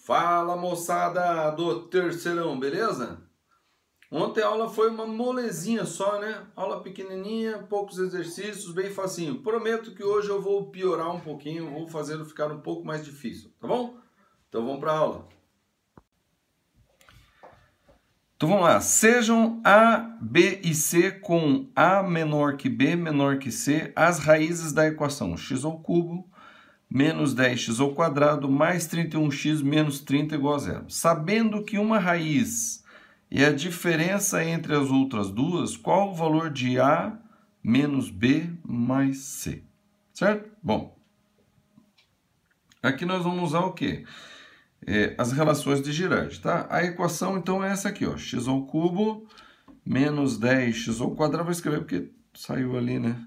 Fala, moçada do terceirão, beleza? Ontem a aula foi uma molezinha só, né? Aula pequenininha, poucos exercícios, bem facinho. Prometo que hoje eu vou piorar um pouquinho, vou fazê-lo ficar um pouco mais difícil, tá bom? Então vamos para a aula. Então vamos lá. Sejam A, B e C com A menor que B menor que C as raízes da equação x ao cubo menos 10x ao quadrado mais 31x menos 30 igual a zero. Sabendo que uma raiz é a diferença entre as outras duas, qual o valor de A menos B mais C? Certo? Bom, aqui nós vamos usar o quê? As relações de Girardi, tá? A equação, então, é essa aqui, ó. X ao cubo menos 10x ao quadrado. Vou escrever porque saiu ali, né?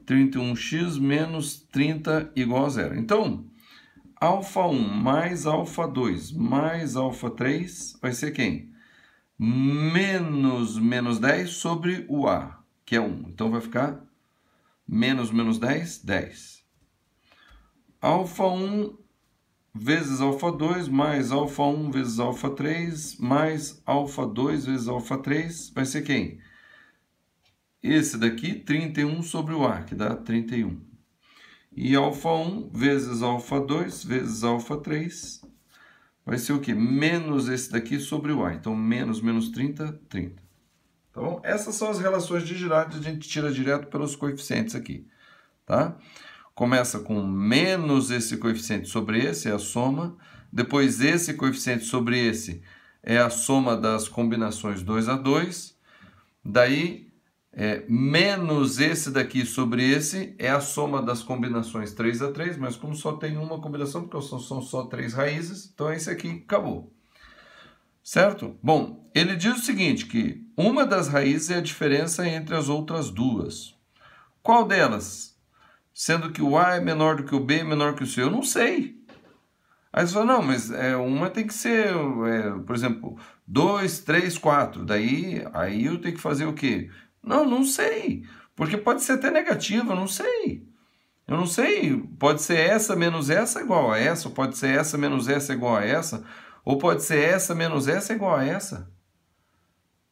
31x menos 30 igual a zero. Então, alfa 1 mais alfa 2 mais alfa 3 vai ser quem? Menos 10 sobre o A, que é 1. Então, vai ficar menos 10, 10. Alfa 1 vezes alfa 2 mais alfa 1 vezes alfa 3 mais alfa 2 vezes alfa 3 vai ser quem? Esse daqui, 31 sobre o A, que dá 31. E alfa 1 vezes alfa 2 vezes alfa 3 vai ser o quê? Menos esse daqui sobre o A. Então, menos 30, 30. Tá bom? Essas são as relações de Girardi, a gente tira direto pelos coeficientes aqui. Tá? Começa com menos esse coeficiente sobre esse, é a soma. Depois, esse coeficiente sobre esse é a soma das combinações 2 a 2. Daí, menos esse daqui sobre esse é a soma das combinações 3 a 3, mas como só tem uma combinação, porque são só 3 raízes, então esse aqui acabou. Certo? Bom, ele diz o seguinte, que uma das raízes é a diferença entre as outras duas. Qual delas? Sendo que o A é menor do que o B é menor que o C. Eu não sei. Aí você fala, não, mas uma tem que ser, por exemplo, 2, 3, 4. Daí, aí eu tenho que fazer o quê? Não sei. Porque pode ser até negativo, eu não sei. Eu não sei. Pode ser essa menos essa igual a essa, ou pode ser essa menos essa igual a essa, ou pode ser essa menos essa igual a essa.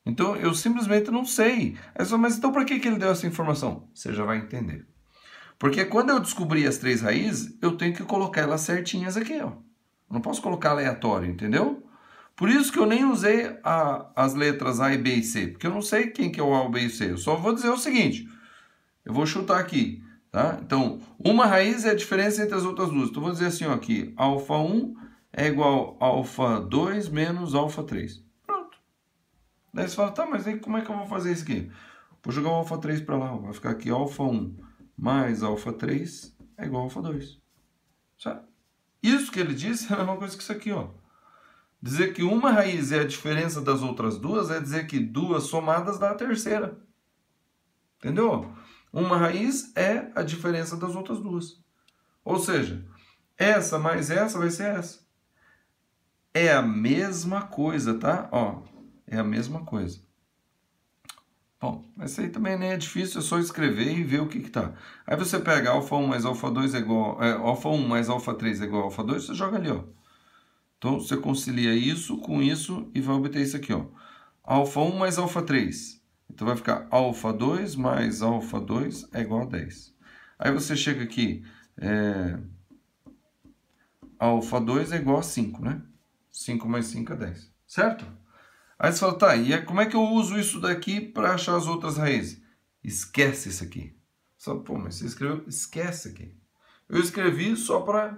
Então, eu simplesmente não sei. Aí você fala, mas então para que ele deu essa informação? Você já vai entender. Porque quando eu descobrir as 3 raízes, eu tenho que colocar elas certinhas aqui, ó. Eu não posso colocar aleatório, entendeu? Por isso que eu nem usei as letras A, B e C, porque eu não sei quem que é o A, o B e o C. Eu só vou dizer o seguinte, eu vou chutar aqui, tá? Então, uma raiz é a diferença entre as outras duas. Então, eu vou dizer assim, ó, aqui, alfa 1 é igual a alfa 2 menos alfa 3. Pronto. Daí você fala, tá, mas aí como é que eu vou fazer isso aqui? Vou jogar o alfa 3 para lá, ó. Vai ficar aqui alfa 1 mais alfa 3 é igual a alfa 2. Certo? Isso que ele disse é a mesma coisa que isso aqui, ó. Dizer que uma raiz é a diferença das outras duas é dizer que duas somadas dá a terceira. Entendeu? Uma raiz é a diferença das outras duas. Ou seja, essa mais essa vai ser essa. É a mesma coisa, tá? Ó, é a mesma coisa. Bom, essa aí também nem é difícil, é só escrever e ver o que tá. Aí você pega alfa 1 mais alfa 2 é igual... alfa 1 mais alfa 3 é igual a alfa 2, você joga ali, ó. Então, você concilia isso com isso e vai obter isso aqui, ó. Alfa 1 mais alfa 3. Então, vai ficar alfa 2 mais alfa 2 é igual a 10. Aí você chega aqui, alfa 2 é igual a 5, né? 5 mais 5 é 10, certo? Aí você fala, tá, e como é que eu uso isso daqui para achar as outras raízes? Esquece isso aqui. Só, pô, mas você escreveu, esquece aqui. Eu escrevi só para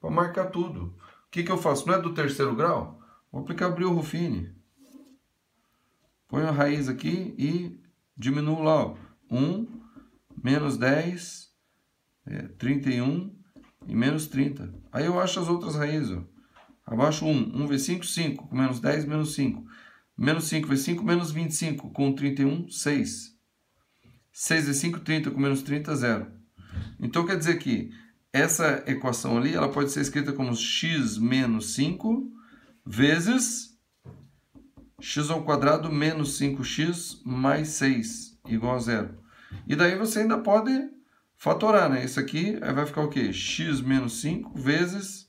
marcar tudo. O que eu faço? Não é do terceiro grau? Vou aplicar Brio-Ruffini. Põe a raiz aqui e diminuo lá, ó. 1, menos 10, 31 e menos 30. Aí eu acho as outras raízes, ó. Abaixo 1 vezes 5, 5. Com menos 10, menos 5. Menos 5 vezes 5, menos 25. Com 31, 6. 6 vezes 5, 30. Com menos 30, 0. Então, quer dizer que essa equação ali, ela pode ser escrita como x menos 5 vezes x ao quadrado menos 5x mais 6 igual a 0. E daí você ainda pode fatorar, né? Isso aqui vai ficar o quê? X menos 5 vezes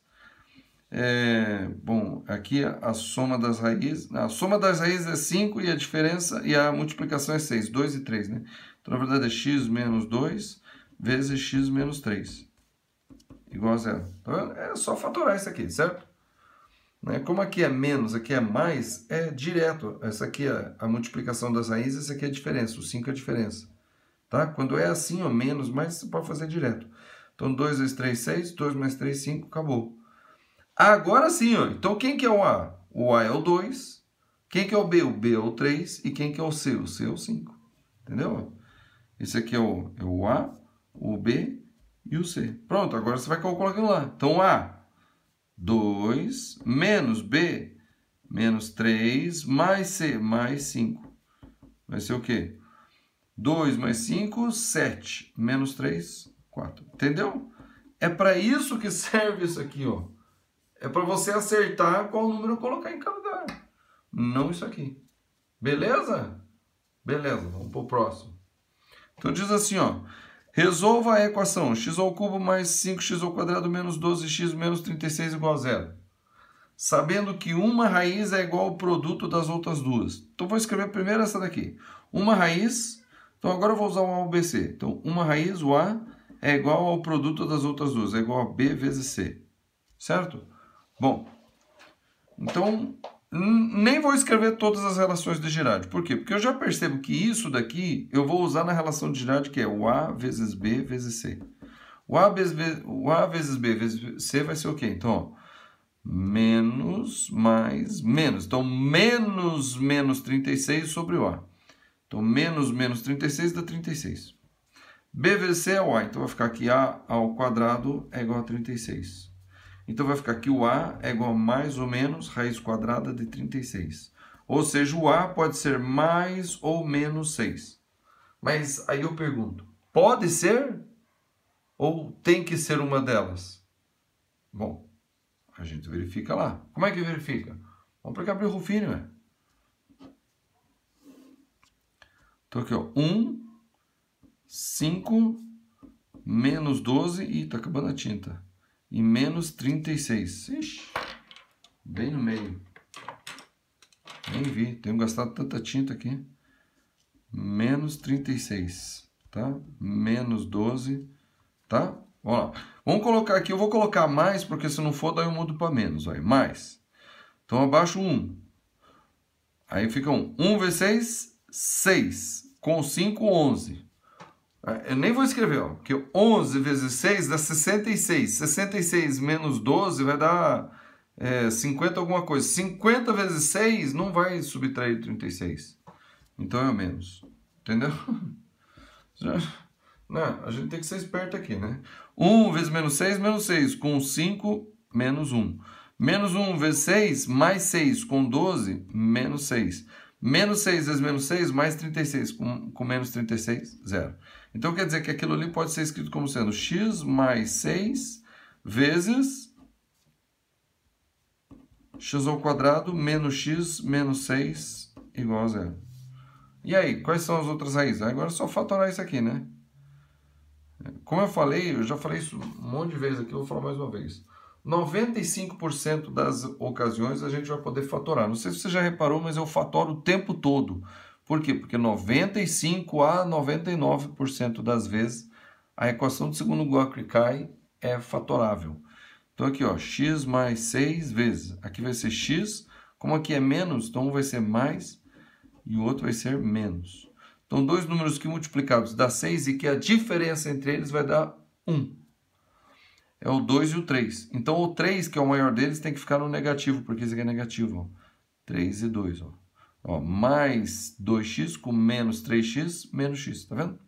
Bom, aqui a soma das raízes. A soma das raízes é 5 e a diferença e a multiplicação é 6. 2 e 3, né? Então, na verdade, é x menos 2 vezes x menos 3. Igual a zero. Tá vendo? É só fatorar isso aqui, certo? Como aqui é menos, aqui é mais, é direto. Essa aqui é a multiplicação das raízes, essa aqui é a diferença. O 5 é a diferença. Tá? Quando é assim, ó, menos, mais, você pode fazer direto. Então, 2 vezes 3, 6. 2 mais 3, 5. Acabou. Agora sim, ó. Então quem que é o A? O A é o 2. Quem que é o B? O B é o 3. E quem que é o C? O C é o 5. Entendeu? Esse aqui é o A, o B e o C. Pronto, agora você vai colocando lá. Então A, 2, menos B, menos 3, mais C, mais 5. Vai ser o quê? 2 mais 5, 7. Menos 3, 4. Entendeu? É para isso que serve isso aqui, ó. É para você acertar qual número colocar em cada lugar. Não isso aqui. Beleza? Beleza, vamos para o próximo. Então diz assim, ó. Resolva a equação x ao cubo mais 5x ao quadrado menos 12x menos 36 igual a zero. Sabendo que uma raiz é igual ao produto das outras duas. Então vou escrever primeiro essa daqui. Uma raiz, então agora eu vou usar o ABC. Então uma raiz, o A, é igual ao produto das outras duas. É igual a B vezes C. Certo? Bom, então, nem vou escrever todas as relações de Girardi. Por quê? Porque eu já percebo que isso daqui eu vou usar na relação de Girardi, que é o A vezes B vezes C. O A vezes B vezes C vai ser o quê? Então, ó, menos mais menos. Então, menos 36 sobre o A. Então, menos 36 dá 36. B vezes C é o A. Então, vai ficar aqui A ao quadrado é igual a 36. Então, vai ficar que o A é igual a mais ou menos raiz quadrada de 36. Ou seja, o A pode ser mais ou menos 6. Mas aí eu pergunto, pode ser ou tem que ser uma delas? Bom, a gente verifica lá. Como é que verifica? Vamos para Gabriel Rufini, né? Então aqui, ó, 1, 5, menos 12, e tá acabando a tinta. E menos 36. Ixi, bem no meio. Nem vi, tenho gastado tanta tinta aqui. Menos 36, tá? Menos 12, tá? Vamos lá. Vamos colocar aqui, eu vou colocar mais, porque se não for, daí eu mudo para menos. Aí, mais. Então, abaixo 1. Aí fica 1. 1 vezes 6, 6. Com 5, 11. Eu nem vou escrever, ó, porque 11 vezes 6 dá 66. 66 menos 12 vai dar 50 alguma coisa. 50 vezes 6 não vai subtrair 36. Então é menos. Entendeu? Não, a gente tem que ser esperto aqui, né? 1 vezes menos 6, com 5, menos 1. Menos 1 vezes 6, mais 6, com 12, menos 6. Menos 6 vezes menos 6, mais 36, com menos 36, 0. Então, quer dizer que aquilo ali pode ser escrito como sendo x mais 6 vezes x ao quadrado menos x menos 6 igual a 0. E aí, quais são as outras raízes? Agora é só fatorar isso aqui, né? Como eu falei, eu já falei isso um monte de vezes aqui, eu vou falar mais uma vez. 95% das ocasiões a gente vai poder fatorar. Não sei se você já reparou, mas eu fatoro o tempo todo. Por quê? Porque 95 a 99% das vezes a equação de segundo Guacricai é fatorável. Então aqui, ó, x mais 6 vezes. Aqui vai ser x, como aqui é menos, então um vai ser mais e o outro vai ser menos. Então, dois números que multiplicados dá 6 e que a diferença entre eles vai dar 1. É o 2 e o 3. Então, o 3, que é o maior deles, tem que ficar no negativo, porque esse aqui é negativo. Ó. 3 e 2. Ó, mais 2x com menos 3x, menos x. Tá vendo?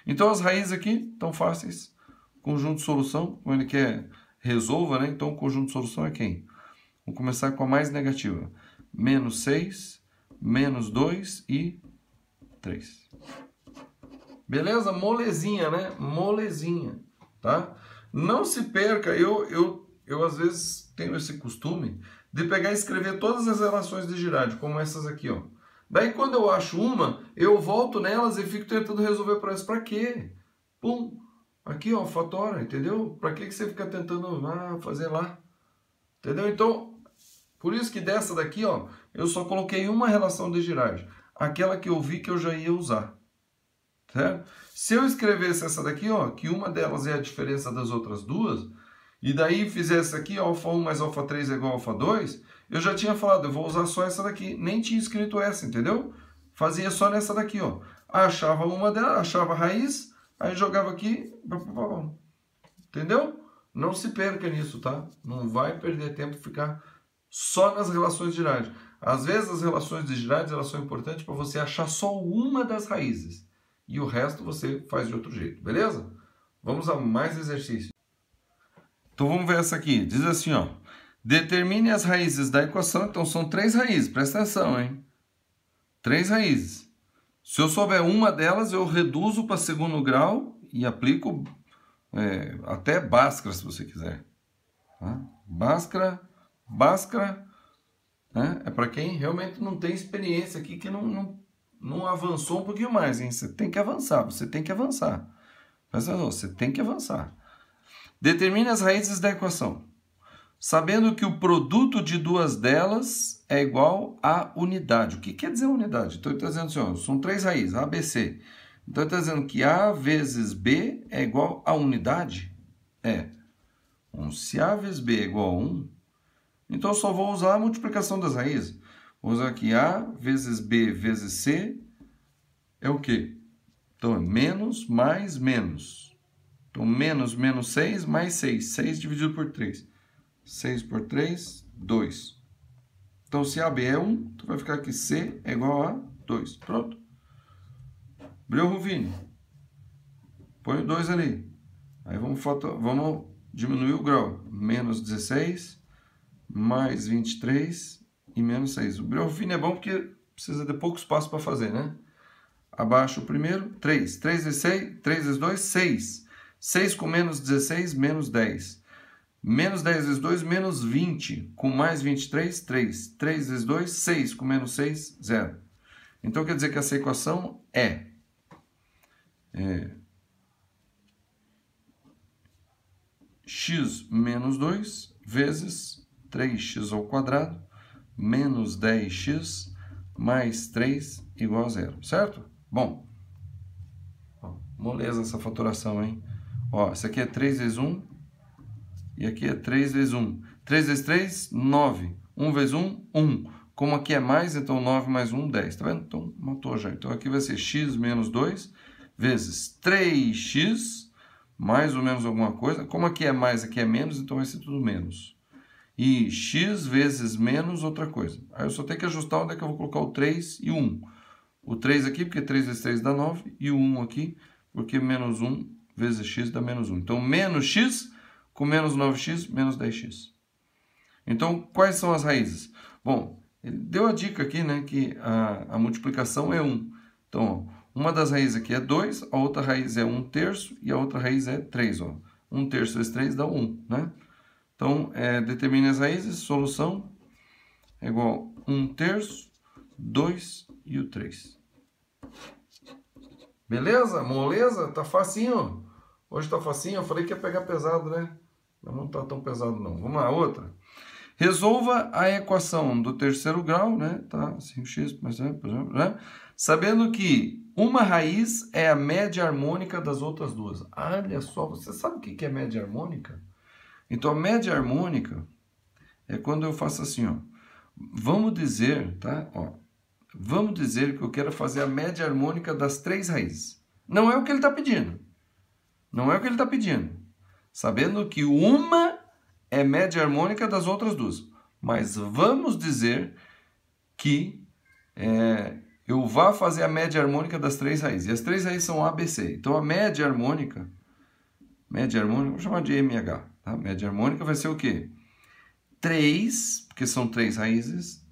Então, as raízes aqui estão fáceis. Conjunto de solução, como ele quer, resolva, né? Então, o conjunto de solução é quem? Vamos começar com a mais negativa. Menos 6, menos 2 e 3. Beleza? Molezinha, né? Molezinha, tá? Não se perca, eu às vezes tenho esse costume de pegar e escrever todas as relações de Girardi, como essas aqui, ó. Daí quando eu acho uma, eu volto nelas e fico tentando resolver por elas. Pra quê? Pum! Aqui, ó, fatora, entendeu? Pra que você fica tentando fazer lá? Entendeu? Então, por isso que dessa daqui, ó, eu só coloquei uma relação de Girard. Aquela que eu vi que eu já ia usar. Certo? Se eu escrevesse essa daqui, ó, que uma delas é a diferença das outras duas, e daí fizesse aqui, alfa 1 mais alfa 3 é igual a alfa 2, eu já tinha falado, eu vou usar só essa daqui. Nem tinha escrito essa, entendeu? Fazia só nessa daqui, ó. Achava uma delas, achava a raiz, aí jogava aqui, entendeu? Não se perca nisso, tá? Não vai perder tempo ficar só nas relações de Girard. Às vezes as relações de Girard elas são importantes para você achar só uma das raízes. E o resto você faz de outro jeito, beleza? Vamos a mais exercício. Então vamos ver essa aqui. Diz assim, ó. Determine as raízes da equação. Então são 3 raízes, presta atenção, hein? 3 raízes. Se eu souber uma delas, eu reduzo para segundo grau e aplico até Bhaskara, se você quiser. Tá? Bhaskara, né? É para quem realmente não tem experiência aqui, que não avançou um pouquinho mais, hein? Você tem que avançar, você tem que avançar. Você tem que avançar. Determine as raízes da equação, sabendo que o produto de duas delas é igual à unidade. O que quer dizer unidade? Então, ele está dizendo assim, ó, são 3 raízes, A, B, C. Então, ele está dizendo que A vezes B é igual a unidade? Se A vezes B é igual a 1, então eu só vou usar a multiplicação das raízes. Vou usar aqui A vezes B vezes C é o quê? Então, é menos mais menos. Então, menos 6 mais 6. 6 dividido por 3. 6 por 3, 2. Então, se AB é 1, então vai ficar aqui C é igual a 2. Pronto. Breu Ruvini. Põe o 2 ali. Aí vamos diminuir o grau. Menos 16, mais 23 e menos 6. O Breu Ruvini é bom porque precisa de pouco espaço para fazer, né? Abaixo o primeiro, 3. 3 vezes 6, 3 vezes 2, 6. 6 com menos 16, menos 10. Menos 10 vezes 2, menos 20. Com mais 23, 3. 3 vezes 2, 6. Com menos 6, 0. Então, quer dizer que essa equação é x menos 2 vezes 3x ao quadrado menos 10x mais 3 igual a 0. Certo? Bom, moleza essa fatoração, hein? Ó, isso aqui é 3 vezes 1 e aqui é 3 vezes 1. 3 vezes 3, 9. 1 vezes 1, 1. Como aqui é mais, então 9 mais 1, 10. Tá vendo? Então, matou já. Então, aqui vai ser x menos 2 vezes 3x mais ou menos alguma coisa. Como aqui é mais, aqui é menos, então vai ser tudo menos. E x vezes menos outra coisa. Aí eu só tenho que ajustar onde é que eu vou colocar o 3 e o 1. O 3 aqui, porque 3 vezes 3 dá 9. E o 1 aqui, porque menos 1 vezes x dá menos 1. Então, menos x com menos 9x, menos 10x. Então, quais são as raízes? Bom, ele deu a dica aqui, né, que a multiplicação é 1. Então, ó, uma das raízes aqui é 2, a outra raiz é 1/3 e a outra raiz é 3. 1/3 vezes 3 dá 1, né? Então, determine as raízes, solução é igual a 1/3, 2 e o 3. Beleza? Moleza? Tá facinho. Hoje tá facinho. Eu falei que ia pegar pesado, né? Mas não tá tão pesado, não. Vamos lá, outra. Resolva a equação do terceiro grau, né? Tá? 5x, por exemplo, né? Sabendo que uma raiz é a média harmônica das outras duas. Olha só, você sabe o que é média harmônica? Então, a média harmônica é quando eu faço assim, ó. Vamos dizer, tá? Ó, vamos dizer que eu quero fazer a média harmônica das 3 raízes. Não é o que ele está pedindo. Não é o que ele está pedindo. Sabendo que uma é média harmônica das outras duas. Mas vamos dizer que eu vá fazer a média harmônica das 3 raízes. E as 3 raízes são A, B, C. Então, a média harmônica, vou chamar de MH. Tá? Média harmônica vai ser o quê? 3, porque são 3 raízes,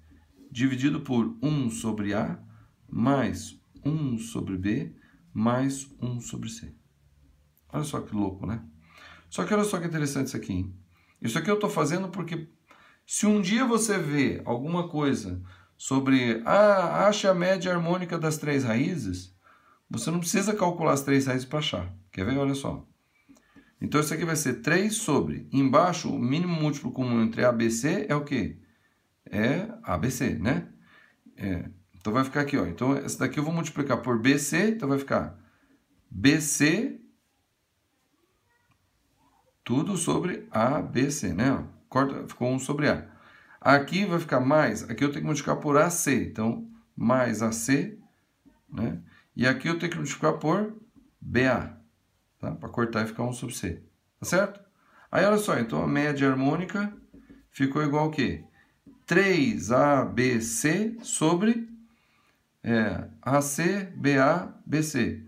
dividido por 1 sobre A, mais 1 sobre B, mais 1 sobre C. Olha só que louco, né? Só que olha só que interessante isso aqui, hein? Isso aqui eu estou fazendo porque se um dia você vê alguma coisa sobre, acha a média harmônica das 3 raízes, você não precisa calcular as 3 raízes para achar. Quer ver? Olha só. Então, isso aqui vai ser 3 sobre. Embaixo, o mínimo múltiplo comum entre A e B, C é o quê? É ABC, né? Então, vai ficar aqui, ó. Então, essa daqui eu vou multiplicar por BC, então vai ficar BC tudo sobre ABC, né? Corta, ficou 1 sobre A. Aqui vai ficar mais, aqui eu tenho que multiplicar por AC, então mais AC, né? E aqui eu tenho que multiplicar por BA, tá? Para cortar e ficar 1 sobre C, tá certo? Aí olha só, então a média harmônica ficou igual ao quê? 3ABC sobre AC, BA, BC.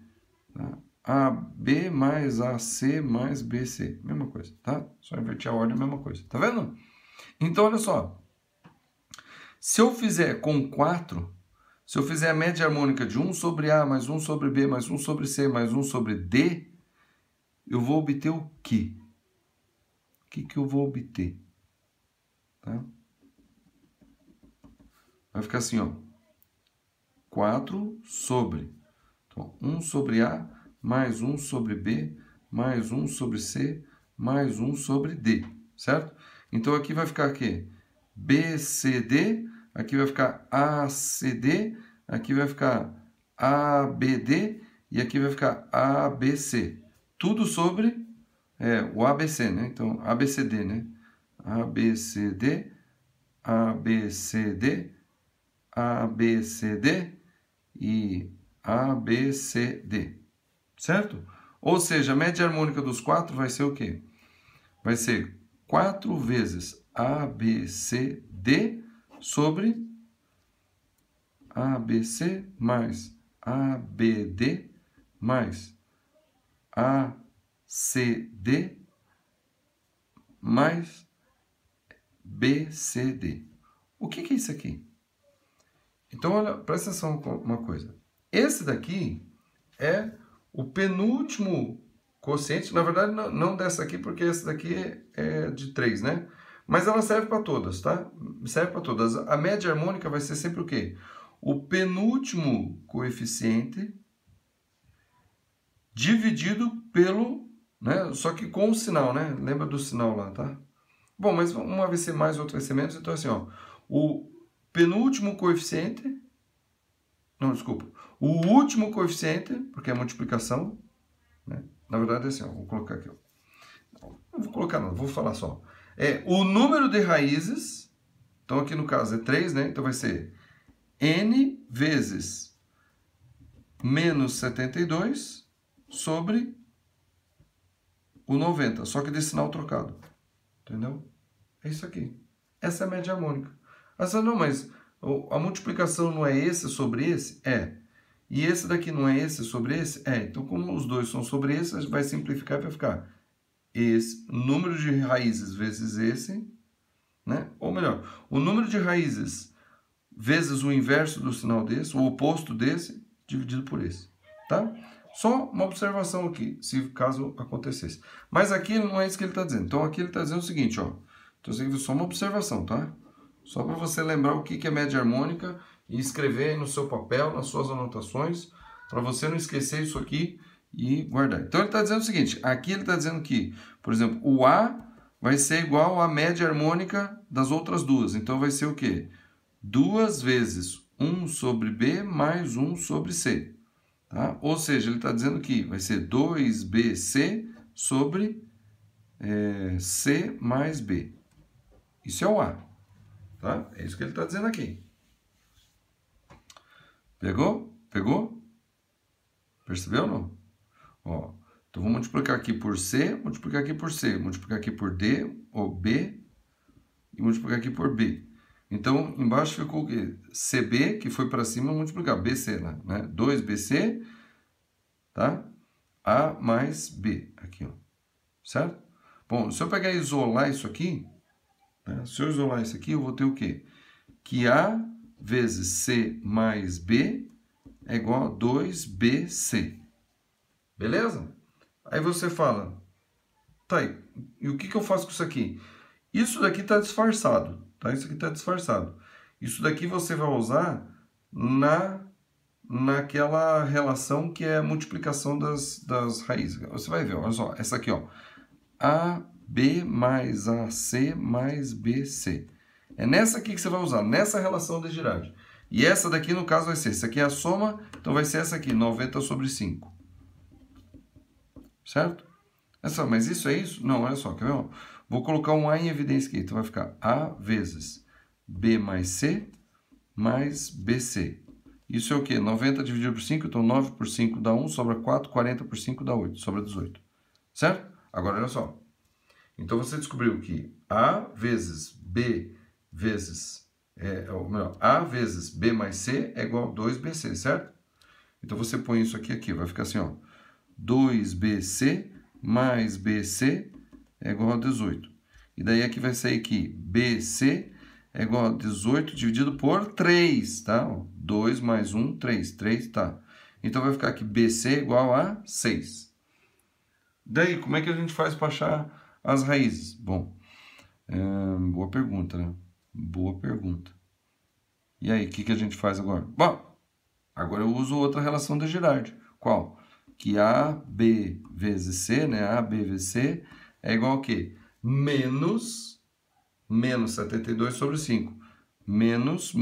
Tá? AB mais AC mais BC. Mesma coisa, tá? Só inverter a ordem, mesma coisa. Tá vendo? Então, olha só. Se eu fizer com 4, se eu fizer a média harmônica de 1 sobre A, mais 1 sobre B, mais 1 sobre C, mais 1 sobre D, eu vou obter o quê? O que eu vou obter? Tá? Vai ficar assim, ó. 4 sobre. Então, 1 sobre A, mais 1 sobre B, mais 1 sobre C, mais 1 sobre D, certo? Então, aqui vai ficar o quê? BCD, aqui vai ficar ACD, aqui vai ficar ABD e aqui vai ficar ABC. Tudo sobre o ABC, né? Então, ABCD, né? ABCD, ABCD, ABCD e ABCD, certo? Ou seja, a média harmônica dos 4 vai ser o quê? Vai ser 4 vezes ABCD sobre ABC mais ABD mais ACD mais BCD. O que é isso aqui? Então, olha, presta atenção com uma coisa. Esse daqui é o penúltimo quociente. Na verdade, não dessa aqui, porque esse daqui é de 3, né? Mas ela serve para todas, tá? Serve para todas. A média harmônica vai ser sempre o quê? O penúltimo coeficiente dividido pelo, né? Só que com o sinal, né? Lembra do sinal lá, tá? Bom, mas uma vai ser mais, outra vai ser menos. Então, assim, ó. O penúltimo coeficiente... Não, desculpa. O último coeficiente, porque é multiplicação, né? Na verdade é assim, ó. Vou colocar aqui, ó. Não vou colocar não, vou falar só. O número de raízes, então aqui no caso é 3, né? Então vai ser n vezes menos 72 sobre o 90, só que de sinal trocado. Entendeu? É isso aqui. Essa é a média harmônica. Não, mas a multiplicação não é esse sobre esse? É. E esse daqui não é esse sobre esse? É. Então, como os dois são sobre esse, a gente vai simplificar e vai ficar esse número de raízes vezes esse, né? Ou melhor, o número de raízes vezes o inverso do sinal desse, o oposto desse, dividido por esse, tá? Só uma observação aqui, se caso acontecesse. Mas aqui não é isso que ele está dizendo. Então, aqui ele está dizendo o seguinte, ó. Então, isso aqui é só uma observação, tá? Só para você lembrar o que é média harmônica e escrever aí no seu papel, nas suas anotações, para você não esquecer isso aqui e guardar. Então, ele está dizendo o seguinte, aqui ele está dizendo que, por exemplo, o A vai ser igual à média harmônica das outras duas. Então, vai ser o quê? 2 vezes 1 sobre B mais 1 sobre C. Tá? Ou seja, ele está dizendo que vai ser 2BC sobre C mais B. Isso é o A. Tá? É isso que ele está dizendo aqui. Pegou? Pegou? Percebeu ou não? Ó, então, vou multiplicar aqui por C, multiplicar aqui por C, multiplicar aqui por D, ou B, e multiplicar aqui por B. Então, embaixo ficou o quê? CB, que foi para cima, multiplicar BC, né? 2BC, tá? A mais B, aqui, ó. Certo? Bom, se eu pegar e isolar isso aqui, né? Se eu isolar isso aqui, eu vou ter o quê? Que A vezes C mais B é igual a 2BC. Beleza? Aí você fala, tá aí, e o que eu faço com isso aqui? Isso daqui está disfarçado, tá? Isso aqui está disfarçado. Isso daqui você vai usar naquela relação que é a multiplicação das raízes. Você vai ver, olha só, essa aqui, ó. AB mais AC mais BC. É nessa aqui que você vai usar, nessa relação de Girardi. E essa daqui, no caso, vai ser, essa aqui é a soma, então vai ser essa aqui, 90 sobre 5. Certo? Olha só, mas isso é isso? Não, olha só, quer ver? Vou colocar um A em evidência aqui, então vai ficar A vezes B mais C mais BC. Isso é o quê? 90 dividido por 5, então 9 por 5 dá 1, sobra 4, 40 por 5 dá 8, sobra 18. Certo? Agora, olha só. Então, você descobriu que A vezes B vezes... ou melhor, A vezes B mais C é igual a 2BC, certo? Então, você põe isso aqui, vai ficar assim, ó. 2BC mais BC é igual a 18. E daí aqui vai sair que BC é igual a 18 dividido por 3, tá? 2 mais 1, 3. 3, tá. Então, vai ficar aqui BC é igual a 6. Daí, como é que a gente faz para achar as raízes? Bom, boa pergunta, né? Boa pergunta. E aí, o que a gente faz agora? Bom, agora eu uso outra relação de Girardi. Qual? Que AB vezes C, né? AB vezes C é igual a quê? Menos 72 sobre 5. Menos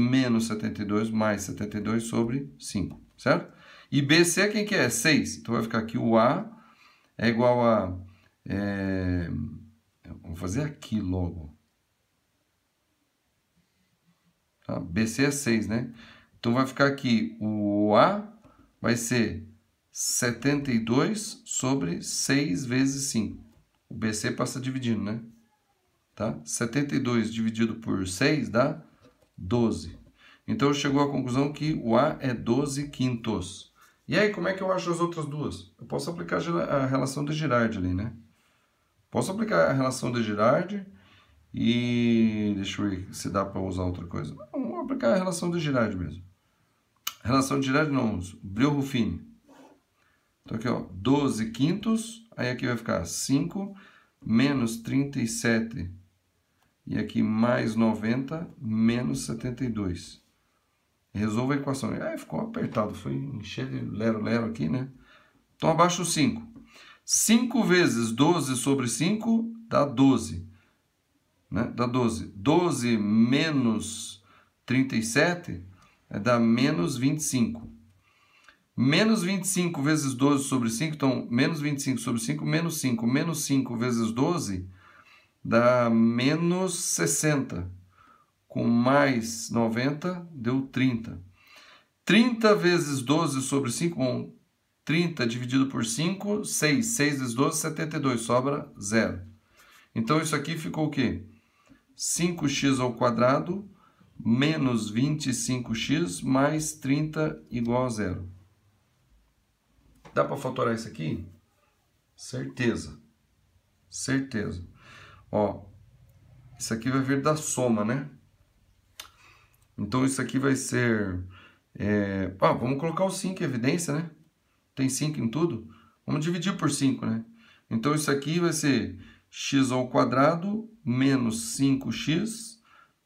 72 mais 72 sobre 5, certo? E BC quem que é? 6. Então vai ficar aqui o A é igual a... vou fazer aqui logo. Tá? BC é 6, né? Então vai ficar aqui o A vai ser 72 sobre 6 vezes 5. O BC passa dividindo, né? Tá? 72 dividido por 6 dá 12. Então chegou à conclusão que o A é 12 quintos. E aí, como é que eu acho as outras duas? Eu posso aplicar a relação de Girardi ali, né? Posso aplicar a relação de Girardi e... deixa eu ver se dá para usar outra coisa. Vamos aplicar a relação de Girardi mesmo. A relação de Girardi não uso. Breuil-Ruffini. Então aqui, ó, 12 quintos. Aí aqui vai ficar 5 menos 37. E aqui mais 90 menos 72. Resolva a equação. Ficou apertado. Foi encher de lero-lero aqui, né? Então abaixo o 5. 5 vezes 12 sobre 5 dá 12. Né? Dá 12. 12 menos 37 dá menos 25. Menos 25 vezes 12 sobre 5, então menos 25 sobre 5, menos 5. Menos 5 vezes 12 dá menos 60. Com mais 90 deu 30. 30 vezes 12 sobre 5, bom, 30 dividido por 5, 6. 6 vezes 12, 72. Sobra 0. Então, isso aqui ficou o quê? 5x ao quadrado menos 25x mais 30 igual a 0. Dá para fatorar isso aqui? Certeza. Certeza. Ó, isso aqui vai vir da soma, né? Então, isso aqui vai ser... vamos colocar o 5 em evidência, né? Tem 5 em tudo. Vamos dividir por 5, né? Então, isso aqui vai ser x ao quadrado menos 5x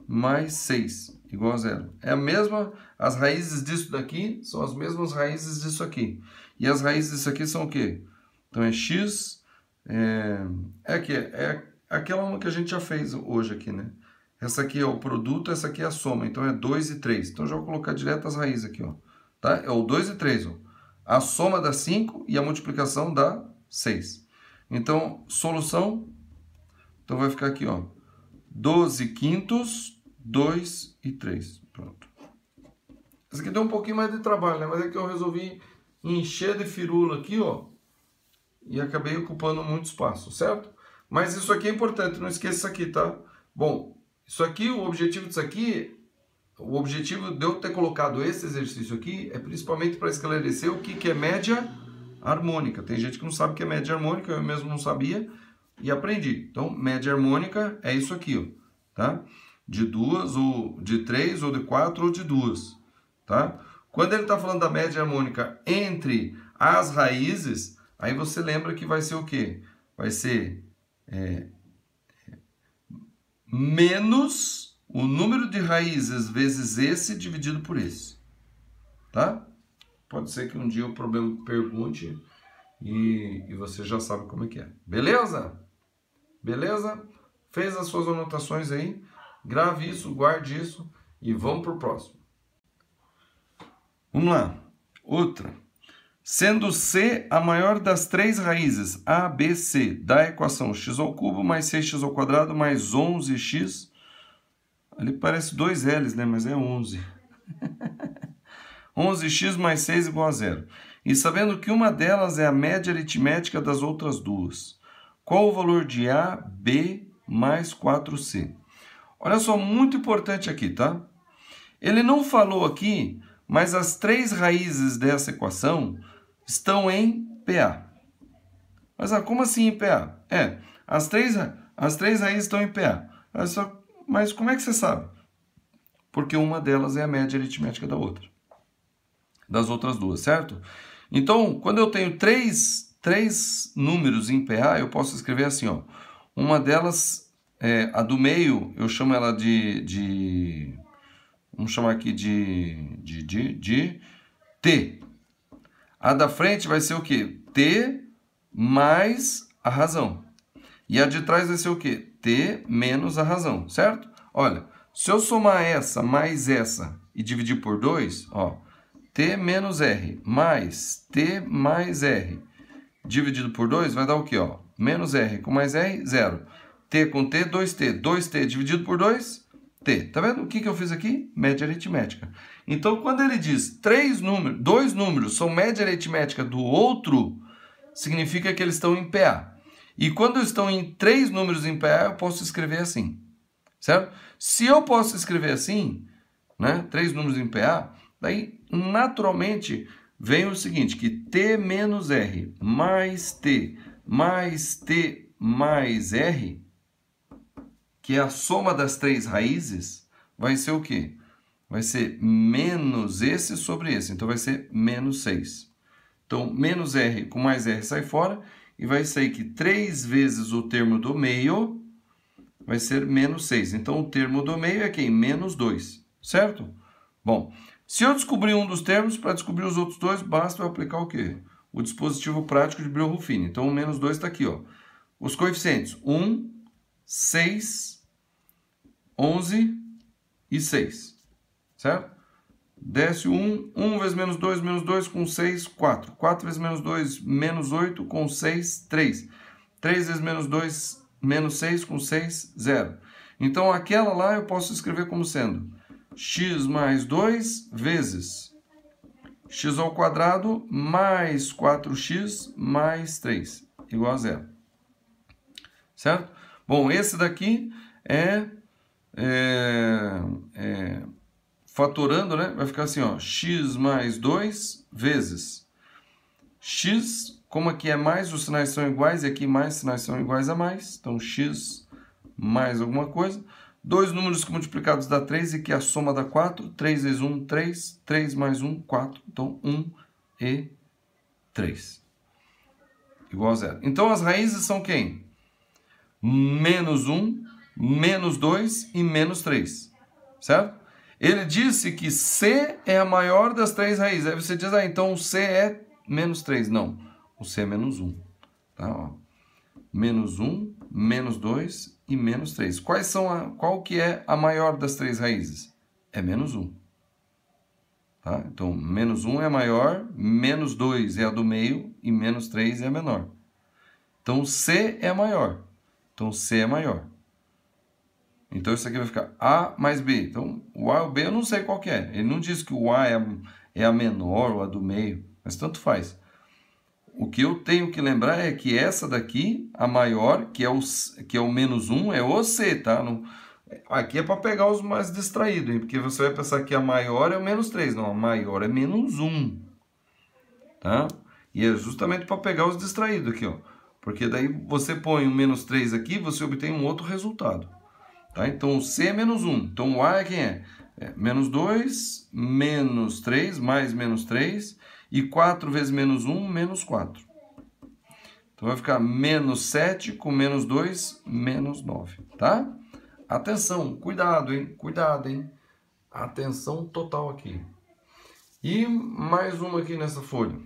mais 6, igual a 0. É a mesma... As raízes disso daqui são as mesmas raízes disso aqui. E as raízes disso aqui são o quê? Então, é x... É aquela uma que a gente já fez hoje aqui, né? Essa aqui é o produto, essa aqui é a soma. Então, é 2 e 3. Então, já vou colocar direto as raízes aqui, ó. Tá? É o 2 e 3, ó. A soma dá 5 e a multiplicação dá 6. Então, solução... Então, vai ficar aqui, ó. 12 quintos, 2 e 3. Pronto. Essa aqui deu um pouquinho mais de trabalho, né? Mas é que eu resolvi encher de firula aqui, ó. E acabei ocupando muito espaço, certo? Mas isso aqui é importante, não esqueça isso aqui, tá? Bom, isso aqui, o objetivo disso aqui, o objetivo de eu ter colocado esse exercício aqui é principalmente para esclarecer o que é média harmônica. Tem gente que não sabe o que é média harmônica, eu mesmo não sabia e aprendi. Então, média harmônica é isso aqui, ó, tá? De 2, ou de 3, ou de 4, ou de 2, tá? Quando ele está falando da média harmônica entre as raízes, aí você lembra que vai ser o quê? Vai ser menos o número de raízes vezes esse dividido por esse. Tá? Pode ser que um dia o problema pergunte e você já sabe como é que é. Beleza? Beleza? Fez as suas anotações aí, grave isso, guarde isso e vamos para o próximo. Vamos lá. Outra. Sendo C a maior das três raízes A, B, C da equação x ao cubo mais 6x ao quadrado mais 11x. Ali parece dois L's, né? Mas é 11. 11x mais 6 igual a 0. E sabendo que uma delas é a média aritmética das outras duas. Qual o valor de A, B mais 4C? Olha só, muito importante aqui, tá? Ele não falou aqui, mas as três raízes dessa equação estão em PA. Mas como assim em PA? As três raízes estão em PA. Mas como é que você sabe? Porque uma delas é a média aritmética da outra. Das outras duas, certo? Então, quando eu tenho três números em PA, eu posso escrever assim, ó. Uma delas, a do meio, eu chamo ela vamos chamar aqui de T. A da frente vai ser o quê? T mais a razão. E a de trás vai ser o quê? T menos a razão, certo? Olha, se eu somar essa mais essa e dividir por 2, ó, T menos R mais T mais R dividido por 2 vai dar o quê? Ó? Menos R com mais R, 0. T com T, 2T. 2T dividido por 2, T. Tá vendo o que eu fiz aqui? Média aritmética. Então, quando ele diz dois números são média aritmética do outro, significa que eles estão em PA. E quando estão em três números em PA, eu posso escrever assim. Certo? Se eu posso escrever assim, né, três números em PA, daí naturalmente vem o seguinte, que T menos R mais T mais R, que é a soma das três raízes, vai ser o quê? Vai ser menos esse sobre esse. Então, vai ser menos 6. Então, menos R com mais R sai fora. E vai sair que 3 vezes o termo do meio vai ser menos 6. Então, o termo do meio é quem? Menos 2. Certo? Bom, se eu descobrir um dos termos, para descobrir os outros dois, basta eu aplicar o quê? O dispositivo prático de Brillo-Ruffini. Então, o menos 2 está aqui, ó. Os coeficientes 1, 6, 11 e 6. Certo? Desce o 1, 1 vezes menos 2 com 6, 4. 4 vezes menos 2, menos 8, com 6, 3. 3 vezes menos 2, menos 6, com 6, 0. Então, aquela lá eu posso escrever como sendo x mais 2 vezes x ao quadrado mais 4x mais 3, igual a 0. Certo? Bom, esse daqui fatorando, né? Vai ficar assim, ó, x mais 2 vezes x, como aqui é mais, os sinais são iguais, e aqui mais, os sinais são iguais a mais. Então, x mais alguma coisa. Dois números que multiplicados dá 3 e que a soma dá 4. 3 vezes 1, 3. 3 mais 1, 4. Então, 1 e 3. Igual a 0. Então, as raízes são quem? Menos 1, menos 2 e menos 3. Certo? Ele disse que C é a maior das três raízes. Aí você diz, então o C é menos 3. Não, o C é menos 1. Tá? Ó. Menos 1, menos 2 e menos 3. Qual que é a maior das três raízes? É menos 1. Tá? Então, menos 1 é a maior, menos 2 é a do meio e menos 3 é a menor. Então, C é a maior. Então, C é maior. Então, isso aqui vai ficar A mais B. Então, o A e o B eu não sei qual que é. Ele não diz que o A é a menor ou a do meio, mas tanto faz. O que eu tenho que lembrar é que essa daqui, a maior, que é o menos 1, é o C, tá? Aqui é para pegar os mais distraídos, hein? Porque você vai pensar que a maior é o menos 3. Não, a maior é menos 1. Tá? E é justamente para pegar os distraídos aqui, ó. Porque daí você põe o menos 3 aqui, você obtém um outro resultado. Tá? Então, o C é menos 1. Então, o A é quem é? Menos 2, menos 3, mais menos 3. E 4 vezes menos 1, menos 4. Então, vai ficar menos 7 com menos 2, menos 9. Tá? Atenção, cuidado, hein? Cuidado, hein? Atenção total aqui. E mais uma aqui nessa folha.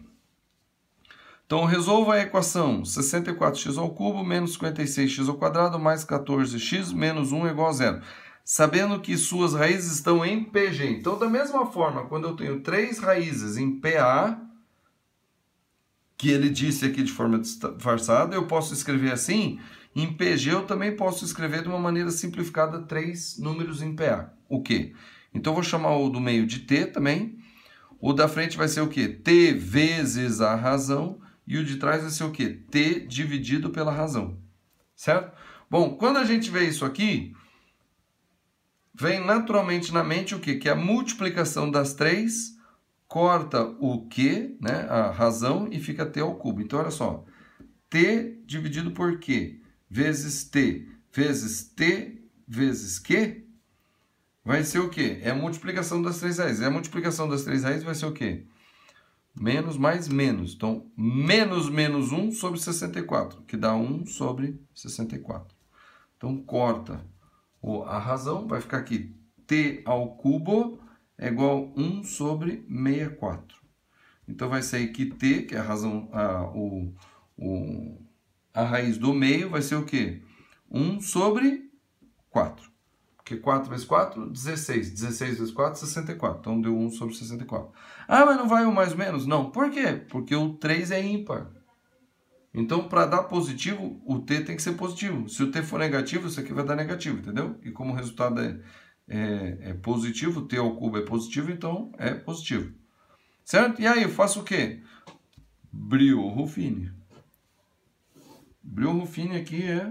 Então, resolva a equação 64x ao cubo menos 56x ao quadrado mais 14x menos 1 é igual a zero. Sabendo que suas raízes estão em PG. Então, da mesma forma, quando eu tenho 3 raízes em PA, que ele disse aqui de forma disfarçada, eu posso escrever assim. Em PG eu também posso escrever de uma maneira simplificada 3 números em PA. O quê? Então, eu vou chamar o do meio de T também. O da frente vai ser o quê? T vezes a razão. E o de trás vai ser o quê? T dividido pela razão. Certo? Bom, quando a gente vê isso aqui, vem naturalmente na mente o quê? Que a multiplicação das 3 corta o Q, né? A razão, e fica T ao cubo. Então, olha só. T dividido por Q vezes T vezes Q vai ser o quê? É a multiplicação das 3 raízes. E a multiplicação das 3 raízes vai ser o quê? Menos mais menos. Então, menos 1 sobre 64, que dá 1 sobre 64. Então, corta a razão, vai ficar aqui t ao cubo é igual a 1 sobre 64. Então, vai sair que t, que é a razão, a raiz do meio, vai ser o quê? 1 sobre 4. Porque 4 vezes 4, 16. 16 vezes 4, 64. Então, deu 1 sobre 64. Ah, mas não vai o mais ou menos? Não. Por quê? Porque o 3 é ímpar. Então, para dar positivo, o t tem que ser positivo. Se o t for negativo, isso aqui vai dar negativo, entendeu? E como o resultado é positivo, t ao cubo é positivo, então é positivo. Certo? E aí, eu faço o quê? Brio-Ruffini. Brio-Ruffini aqui é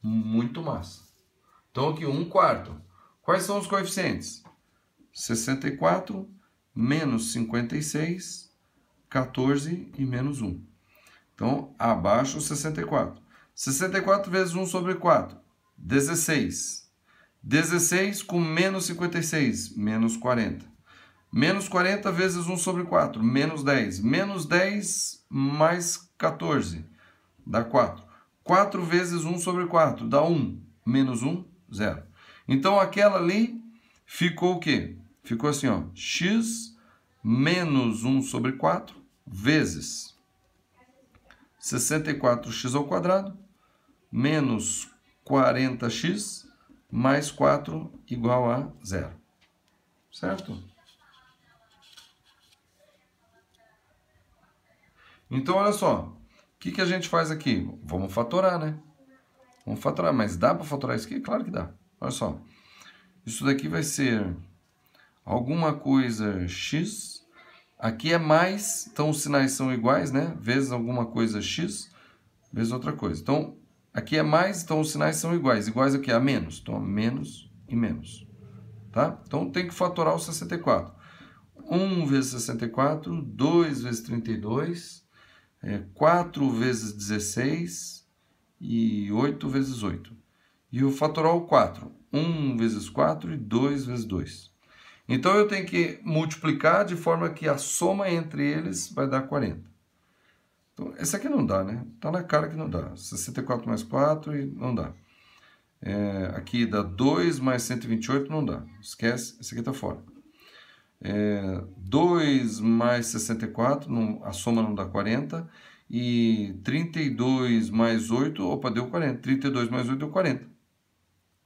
muito massa. Então, aqui, 1/4. Quais são os coeficientes? 64, menos 56, 14 e menos 1. Então, abaixo 64. 64 vezes 1 sobre 4, 16. 16 com menos 56, menos 40. Menos 40 vezes 1 sobre 4, menos 10. Menos 10 mais 14, dá 4. 4 vezes 1 sobre 4, dá 1. Menos 1, 0. Então, aquela ali ficou o quê? Ficou assim, ó. X menos 1 sobre 4 vezes 64x ao quadrado menos 40x mais 4 igual a 0. Certo? Então, olha só. O que a gente faz aqui? Vamos fatorar, né? Vamos fatorar, mas dá para fatorar isso aqui? Claro que dá. Olha só. Isso daqui vai ser alguma coisa x. Aqui é mais, então os sinais são iguais, né? Vezes alguma coisa x, vezes outra coisa. Então, aqui é mais, então os sinais são iguais. Iguais aqui a menos. Então, menos e menos. Tá? Então, tem que fatorar o 64. 1 vezes 64, 2 vezes 32, 4 vezes 16 e 8 vezes 8. E o fatoral 4. 1 vezes 4 e 2 vezes 2. Então, eu tenho que multiplicar de forma que a soma entre eles vai dar 40. Então, esse aqui não dá, né? Tá na cara que não dá. 64 mais 4 e não dá. Aqui dá 2 mais 128, não dá. Esquece, esse aqui tá fora. 2 mais 64, a soma não dá 40. E 32 mais 8, opa, deu 40. 32 mais 8 deu 40.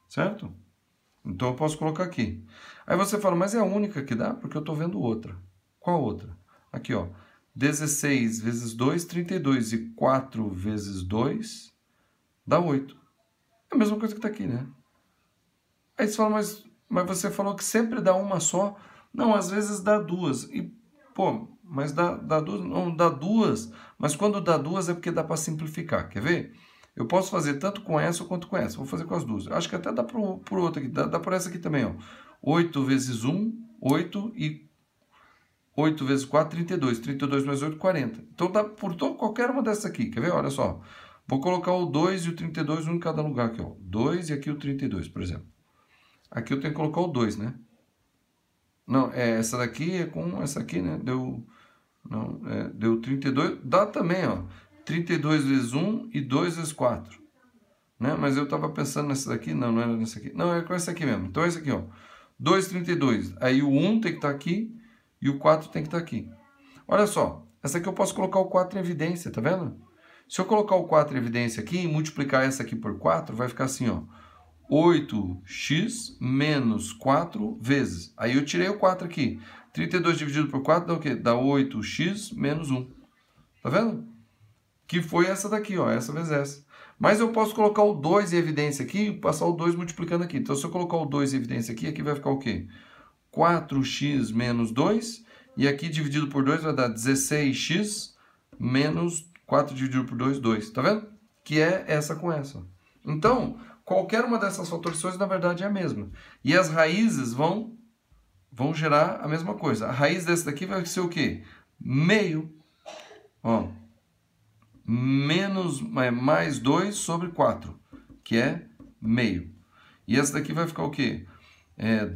Certo? Então, eu posso colocar aqui. Aí você fala, mas é a única que dá? Porque eu estou vendo outra. Qual outra? Aqui, ó. 16 vezes 2, 32. E 4 vezes 2, dá 8. É a mesma coisa que está aqui, né? Aí você fala, mas você falou que sempre dá uma só. Não, às vezes dá duas. E, pô, mas dá duas? Não, dá duas. Mas quando dá duas é porque dá para simplificar. Quer ver? Eu posso fazer tanto com essa quanto com essa. Vou fazer com as duas. Acho que até dá por outra aqui. Dá por essa aqui também, ó. 8 vezes 1, 8. E 8 vezes 4, 32. 32 mais 8, 40. Então dá por qualquer uma dessas aqui. Quer ver? Olha só. Vou colocar o 2 e o 32, um em cada lugar aqui, ó. 2 e aqui o 32, por exemplo. Aqui eu tenho que colocar o 2, né? Não, essa daqui é com essa aqui, né? Deu 32. Dá também, ó. 32 vezes 1 e 2 vezes 4. Né? Mas eu estava pensando nessa daqui. Não, não era nessa aqui. Não, é com essa aqui mesmo. Então, esse aqui, ó. 2, 32. Aí o 1 tem que estar aqui e o 4 tem que estar aqui. Olha só. Essa aqui eu posso colocar o 4 em evidência, tá vendo? Se eu colocar o 4 em evidência aqui e multiplicar essa aqui por 4, vai ficar assim, ó. 8x menos 4 vezes. Aí eu tirei o 4 aqui. 32 dividido por 4 dá o quê? Dá 8x menos 1. Tá vendo? Que foi essa daqui, ó. Essa vezes essa. Mas eu posso colocar o 2 em evidência aqui e passar o 2 multiplicando aqui. Então, se eu colocar o 2 em evidência aqui, aqui vai ficar o quê? 4x menos 2. E aqui dividido por 2 vai dar 16x menos 4 dividido por 2, 2. Tá vendo? Que é essa com essa. Então, qualquer uma dessas fatorições, na verdade, é a mesma. E as raízes vão gerar a mesma coisa. A raiz dessa daqui vai ser o quê? Meio. Ó. Mais 2 sobre 4, que é meio. E essa daqui vai ficar o quê?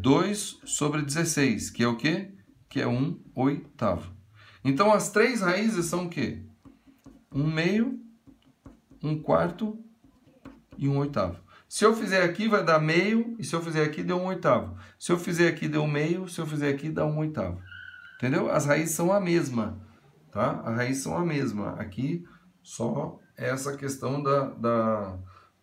2 sobre 16, que é o quê? Que é 1/8. Então, as três raízes são o quê? 1/2, 1/4 e 1/8. Se eu fizer aqui, vai dar meio, e se eu fizer aqui, deu 1/8. Se eu fizer aqui, deu meio, se eu fizer aqui, dá 1/8. Entendeu? As raízes são a mesma, tá? As raízes são a mesma. Aqui, só essa questão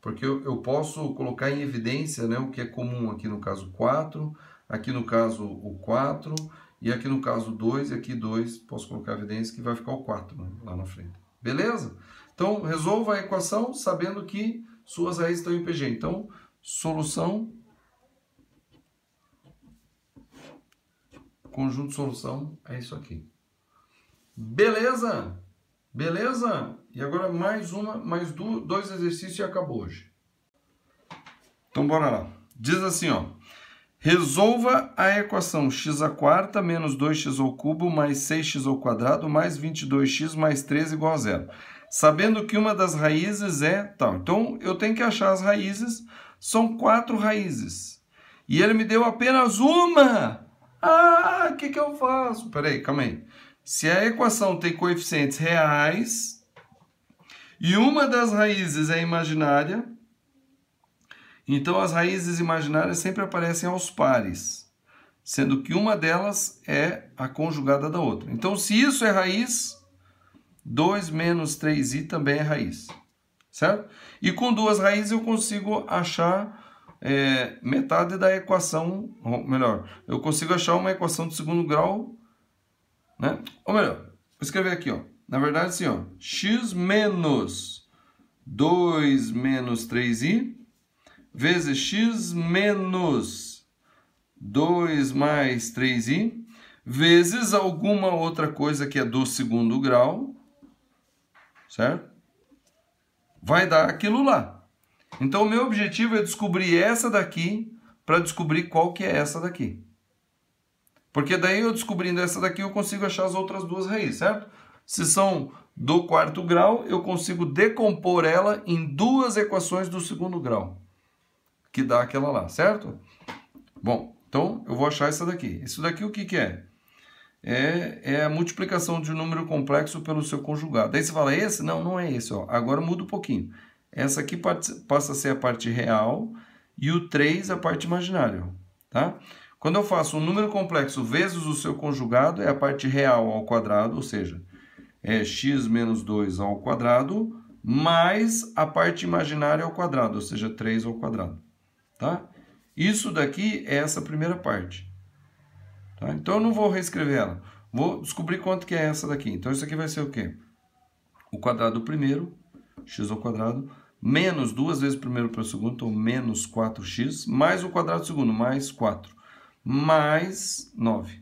porque eu posso colocar em evidência, né, o que é comum aqui no caso 4, aqui no caso o 4, e aqui no caso 2, e aqui 2, posso colocar evidência que vai ficar o 4, né, lá na frente. Beleza? Então, resolva a equação sabendo que suas raízes estão em PG. Então, solução, conjunto de solução é isso aqui. Beleza? Beleza? E agora mais dois exercícios e acabou hoje. Então, bora lá. Diz assim, ó. Resolva a equação x² menos 2x³ mais 6x² mais 22x mais 13 igual a 0. Sabendo que uma das raízes é tal. Então, eu tenho que achar as raízes. São 4 raízes. E ele me deu apenas uma. Ah, o que eu faço? Peraí, calma aí. Se a equação tem coeficientes reais e uma das raízes é imaginária, então as raízes imaginárias sempre aparecem aos pares, sendo que uma delas é a conjugada da outra. Então, se isso é raiz, 2 menos 3i também é raiz, certo? E com duas raízes eu consigo achar metade da equação, ou melhor, eu consigo achar uma equação de segundo grau, né? Ou melhor, vou escrever aqui, ó. Na verdade, assim, ó, x menos 2 menos 3i vezes x menos 2 mais 3i vezes alguma outra coisa que é do segundo grau, certo? Vai dar aquilo lá. Então, o meu objetivo é descobrir essa daqui para descobrir qual que é essa daqui. Porque daí eu descobrindo essa daqui, eu consigo achar as outras duas raízes, certo? Se são do quarto grau, eu consigo decompor ela em duas equações do segundo grau, que dá aquela lá, certo? Bom, então eu vou achar essa daqui. Isso daqui o que que é? É a multiplicação de um número complexo pelo seu conjugado. Daí você fala, esse? Não, não é esse. Ó. Agora muda um pouquinho. Essa aqui passa a ser a parte real e o 3 a parte imaginária, tá? Quando eu faço um número complexo vezes o seu conjugado, é a parte real ao quadrado, ou seja, é x menos 2 ao quadrado, mais a parte imaginária ao quadrado, ou seja, 3 ao quadrado. Tá? Isso daqui é essa primeira parte. Tá? Então, eu não vou reescrever ela. Vou descobrir quanto que é essa daqui. Então, isso aqui vai ser o quê? O quadrado do primeiro, x ao quadrado, menos 2 vezes o primeiro para o segundo, então menos 4x, mais o quadrado do segundo, mais 4. Mais 9.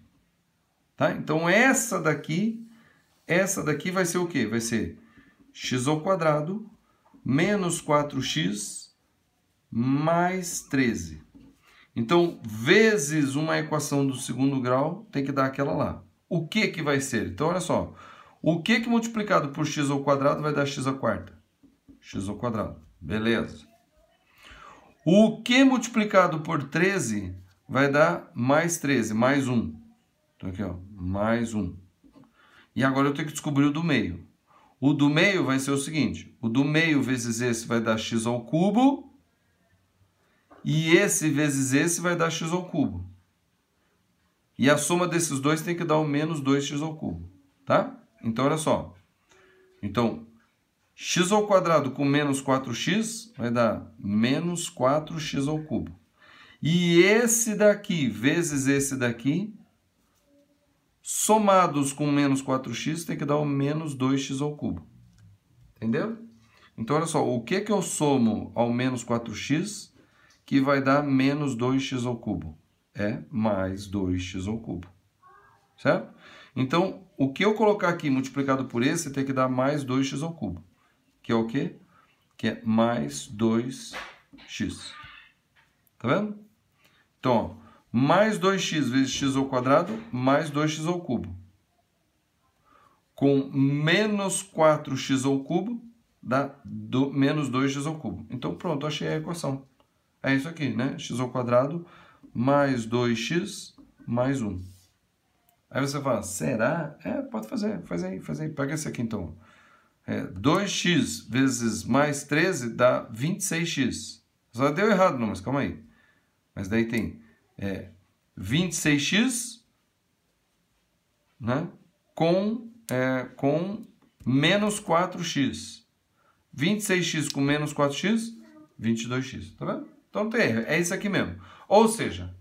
Tá? Então, essa daqui vai ser o quê? Vai ser x ao quadrado menos 4x mais 13. Então, vezes uma equação do segundo grau, tem que dar aquela lá. O que que vai ser? Então, olha só. O que multiplicado por x ao quadrado vai dar x à quarta? X ao quadrado. Beleza. O que multiplicado por 13 vai dar mais 13, mais 1. Então, aqui, ó, mais 1. E agora eu tenho que descobrir o do meio. O do meio vai ser o seguinte. O do meio vezes esse vai dar x ao cubo. E esse vezes esse vai dar x ao cubo. E a soma desses dois tem que dar o menos 2x ao cubo. Tá? Então, olha só. Então, x ao quadrado com menos 4x vai dar menos 4x ao cubo. E esse daqui vezes esse daqui, somados com menos 4x, tem que dar o menos 2x ao cubo. Entendeu? Então, olha só, o que eu somo ao menos 4x que vai dar menos 2x ao cubo? É mais 2x ao cubo. Certo? Então, o que eu colocar aqui multiplicado por esse tem que dar mais 2x ao cubo. Que é o quê? Que é mais 2x. Tá vendo? Então, ó, mais 2x vezes x ao quadrado, mais 2x ao cubo. Com menos 4x ao cubo, dá menos 2x ao cubo. Então, pronto, achei a equação. É isso aqui, né? X ao quadrado mais 2x mais 1. Aí você fala, será? É, pode fazer, faz aí. Pega esse aqui então. 2x vezes mais 13 dá 26x. Só deu errado, não, mas calma aí. Mas daí tem 26x, né, com menos 4x. 26x com menos 4x, 22x. Tá vendo? Então não tem erro. É isso aqui mesmo. Ou seja,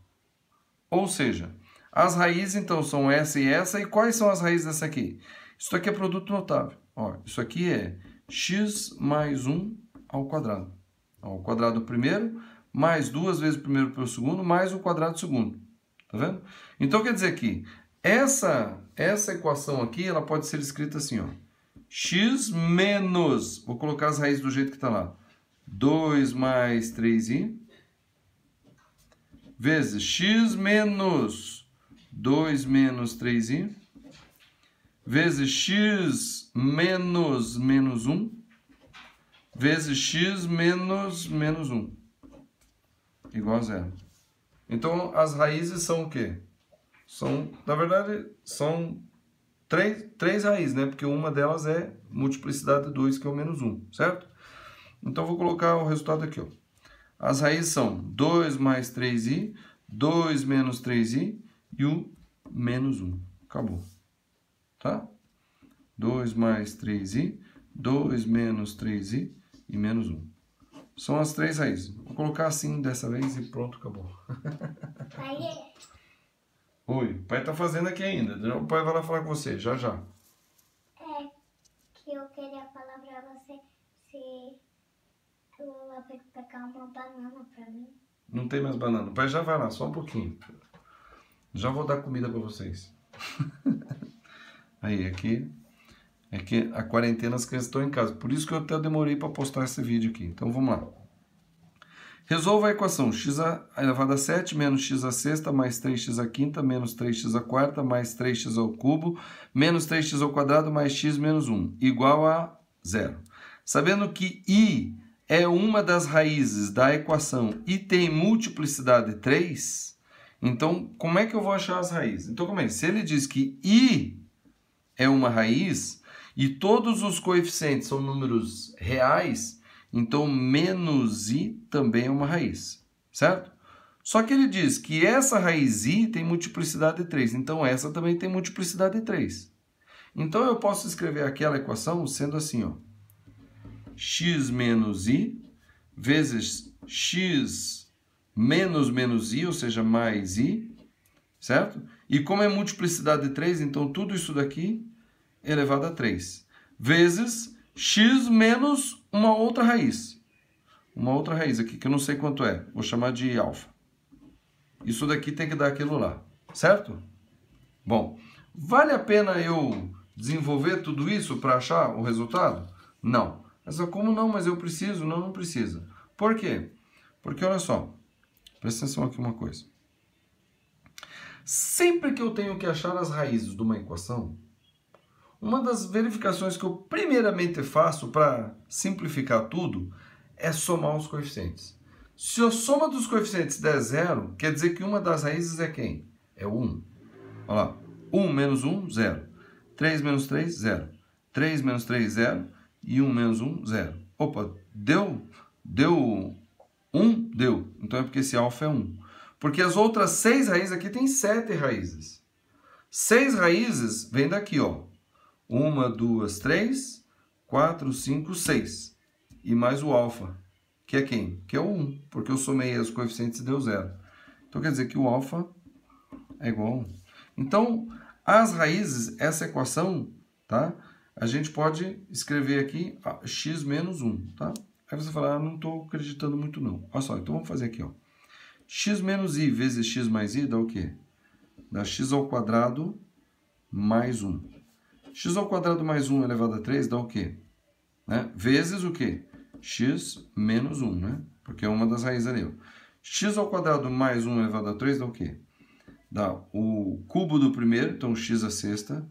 as raízes então são essa e essa. E quais são as raízes dessa aqui? Isso aqui é produto notável. Ó, isso aqui é x mais 1 ao quadrado. Ao quadrado primeiro, mais 2 vezes o primeiro pelo segundo, mais o quadrado do segundo. Tá vendo? Então quer dizer que essa equação aqui, ela pode ser escrita assim, ó. X menos, vou colocar as raízes do jeito que está lá. 2 mais 3i, vezes x menos 2 menos 3i, vezes x menos menos 1, vezes x menos menos 1, igual a zero. Então, as raízes são o quê? Na verdade, são três raízes, né? Porque uma delas é multiplicidade de 2, que é o menos 1, certo? Então, vou colocar o resultado aqui, ó. As raízes são 2 mais 3i, 2 menos 3i e o menos 1. Acabou. Tá? 2 mais 3i, 2 menos 3i e menos 1. São as três raízes. Vou colocar assim dessa vez e pronto, acabou. Pai, Oi, o pai tá fazendo aqui ainda. O pai vai lá falar com você, já já. é que eu queria falar pra você se eu vou pegar uma banana pra mim. Não tem mais banana. O pai já vai lá, só um pouquinho. Já vou dar comida pra vocês. Aí, aqui. É que a quarentena as crianças estão em casa. Por isso que eu até demorei para postar esse vídeo aqui. Então, vamos lá. Resolva a equação x elevado a 7 menos x à sexta mais 3x à quinta menos 3x à quarta mais 3x ao cubo menos 3x ao quadrado mais x menos 1 igual a 0. Sabendo que i é uma das raízes da equação e tem multiplicidade 3, então, como é que eu vou achar as raízes? Então, como é? Se ele diz que i é uma raiz e todos os coeficientes são números reais, então menos i também é uma raiz, certo? Só que ele diz que essa raiz i tem multiplicidade de 3, então essa também tem multiplicidade de 3. Então eu posso escrever aquela equação sendo assim, ó. X menos i vezes x menos menos i, ou seja, mais i, certo? E como é multiplicidade de 3, então tudo isso daqui elevado a 3, vezes x menos uma outra raiz. Uma outra raiz aqui, que eu não sei quanto é. Vou chamar de alfa. Isso daqui tem que dar aquilo lá, certo? Bom, vale a pena eu desenvolver tudo isso para achar o resultado? Não. Mas como não? Mas eu preciso? Não, não precisa. Por quê? Porque, olha só, presta atenção aqui uma coisa. Sempre que eu tenho que achar as raízes de uma equação, uma das verificações que eu primeiramente faço para simplificar tudo é somar os coeficientes. Se a soma dos coeficientes der 0, quer dizer que uma das raízes é quem? É o 1. Olha lá. 1 menos 1, 0. 3 menos 3, 0. 3 menos 3, 0. E 1 menos 1, 0. Opa, deu 1? Deu. Então é porque esse alfa é 1. Porque as outras 6 raízes aqui tem 7 raízes. 6 raízes vem daqui, ó. 1, 2, 3, 4, 5, 6. E mais o alfa, que é quem? Que é o 1, porque eu somei os coeficientes e deu 0. Então, quer dizer que o alfa é igual a 1. Então, as raízes, essa equação, tá? A gente pode escrever aqui x menos 1, tá? Aí você fala, não estou acreditando muito não. Olha só, então vamos fazer aqui, ó. X menos i vezes x mais i dá o quê? Dá x ao quadrado mais 1. X ao quadrado mais 1 elevado a 3 dá o quê? Né? Vezes o quê? X menos 1, né? Porque é uma das raízes ali, ó. X ao quadrado mais 1 elevado a 3 dá o quê? Dá o cubo do primeiro, então x à sexta,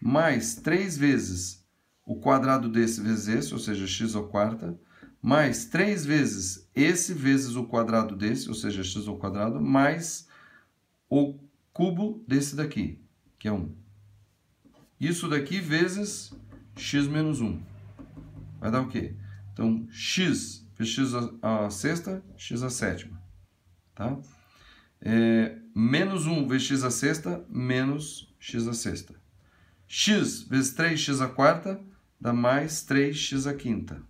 mais 3 vezes o quadrado desse vezes esse, ou seja, x à quarta, mais 3 vezes esse vezes o quadrado desse, ou seja, x ao quadrado, mais o cubo desse daqui, que é 1. Isso daqui vezes x menos 1. Vai dar o quê? Então, x vezes x à sexta, x à sétima. Tá? Menos 1 vezes x à sexta, menos x à sexta. X vezes 3x à quarta, dá mais 3x à quinta.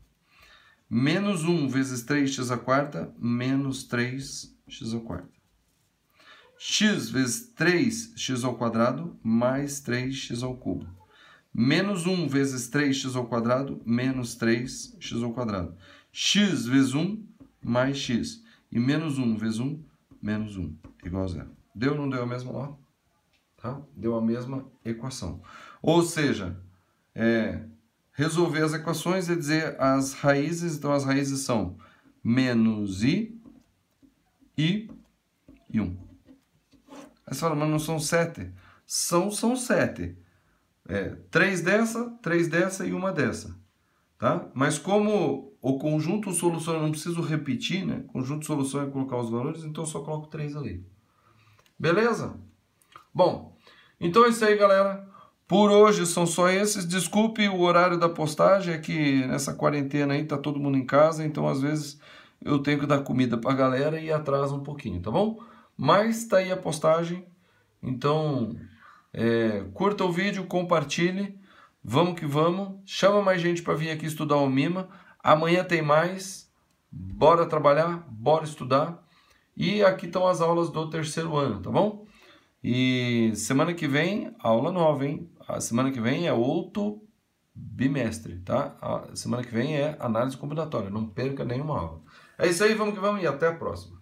Menos 1 vezes 3x à quarta, menos 3x à quarta. X vezes 3x ao quadrado, mais 3x ao cubo. Menos 1 vezes 3x ao quadrado, menos 3x ao quadrado. X vezes 1, mais x. E menos 1 vezes 1, menos 1, igual a 0. Deu ou não deu a mesma ordem? Tá? Deu a mesma equação. Ou seja, resolver as equações é dizer as raízes. Então, as raízes são menos i e 1. Aí você fala, mas não são 7? São 7. 3 dessa e uma dessa. Tá? Mas como o conjunto solução eu não preciso repetir, né? Conjunto solução é colocar os valores, então eu só coloco 3 ali. Beleza? Bom, então é isso aí, galera. Por hoje são só esses. Desculpe o horário da postagem, é que nessa quarentena aí tá todo mundo em casa, então às vezes eu tenho que dar comida pra galera e atrasa um pouquinho, tá bom? Mas tá aí a postagem, então curta o vídeo, compartilhe, vamos que vamos, chama mais gente para vir aqui estudar o MIMA, amanhã tem mais, bora trabalhar, bora estudar, e aqui estão as aulas do terceiro ano, tá bom? E semana que vem, aula nova, hein? A semana que vem é outro bimestre, tá? A semana que vem é análise combinatória, não perca nenhuma aula. É isso aí, vamos que vamos e até a próxima.